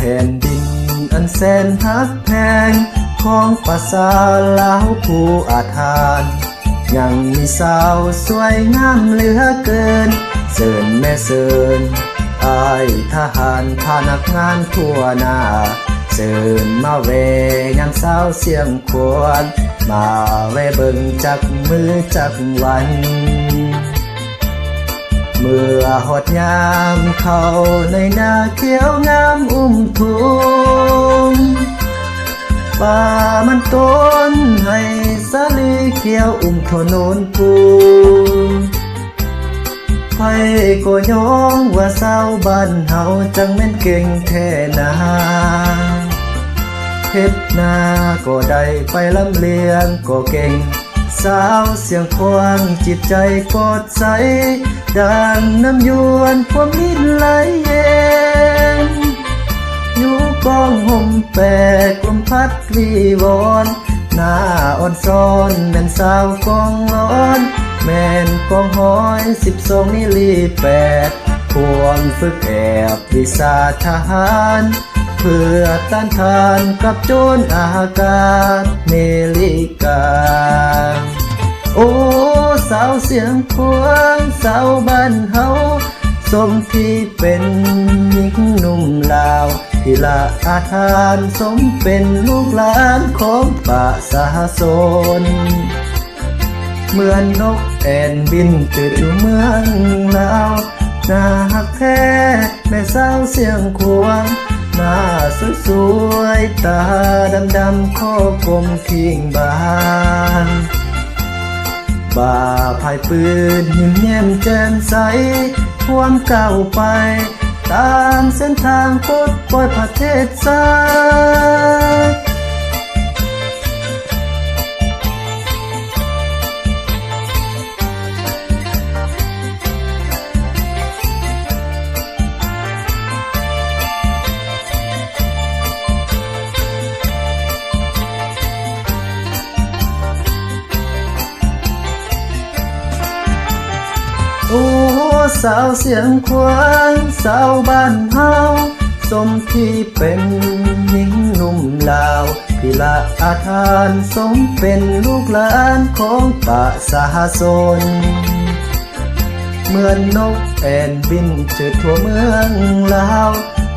ผ่นดินอันแสนฮักแพงของภาษาลาวผู้อาทานยังมีสาวสวยงามเหลือเกินเสิร์นแม่เสิร์นอายทหารพานักงานทั่วหน้าเสิร์นมาเวยามสาวเสียงควรมาเวเบิ่งจักมือจักวันเมื่อหดยามเข้าในนาเขียวงามทุ่งป่ามันต้นให้สาลีเขียวถนนปูไผก็ยองว่าสาวบ้านเฮาจังแม่นเก่งแท้นาเฮ็ดนาก็ได้ไปลำเลียงก็เก่งสาวเสียงควางจิตใจกอดใสดังน้ำยวนความลิ้นไหลเย็นอยู่กองห่มแปกลมพัดวีวอนหน้าอ่อนซ้อนแม่นสาวกองร้อนแม่นกองหอย12นิลี8ความฝึกแอบวิชาทหารเพื่อต้านทานกับโจรอากาศเมริกาโอ้สาวเสียงควงสาวบ้านเฮาสมที่เป็นหญิงหนุ่มลาวที่ละอาทานสมเป็นลูกหลานของประชาชนเหมือนนกแอ่นบินจืดอยู่เมืองลาวน่าฮักแท้แม่สาวเสียงควงหน้าสวยๆตาดำๆข้อกลมทิ้งบานบ่าพายปืนยิ้มแย้มแจ่มใสความก้าวไปตามเส้นทางปลดปล่อยประเทศชาติโอ้สาวเสียงควางสาวบ้านเฮาสมที่เป็นหญิงหนุ่มลาวพิละอาทานสมเป็นลูกหลานของประชาชนเหมือนนกแอ่นบินจืดทั่วเมืองลาว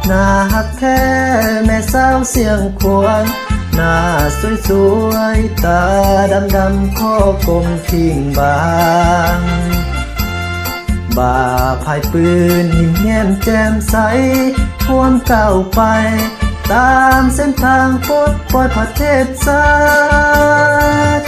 น่าฮักแท้แม่สาวเสียงควงหน้าสวยๆตาดำๆข้อกลมทิ้งบางบ่าพายปืนยิ้มแย้มแจ่มใสความก้าวไปตามเส้นทางปลดปล่อยประเทศชาติ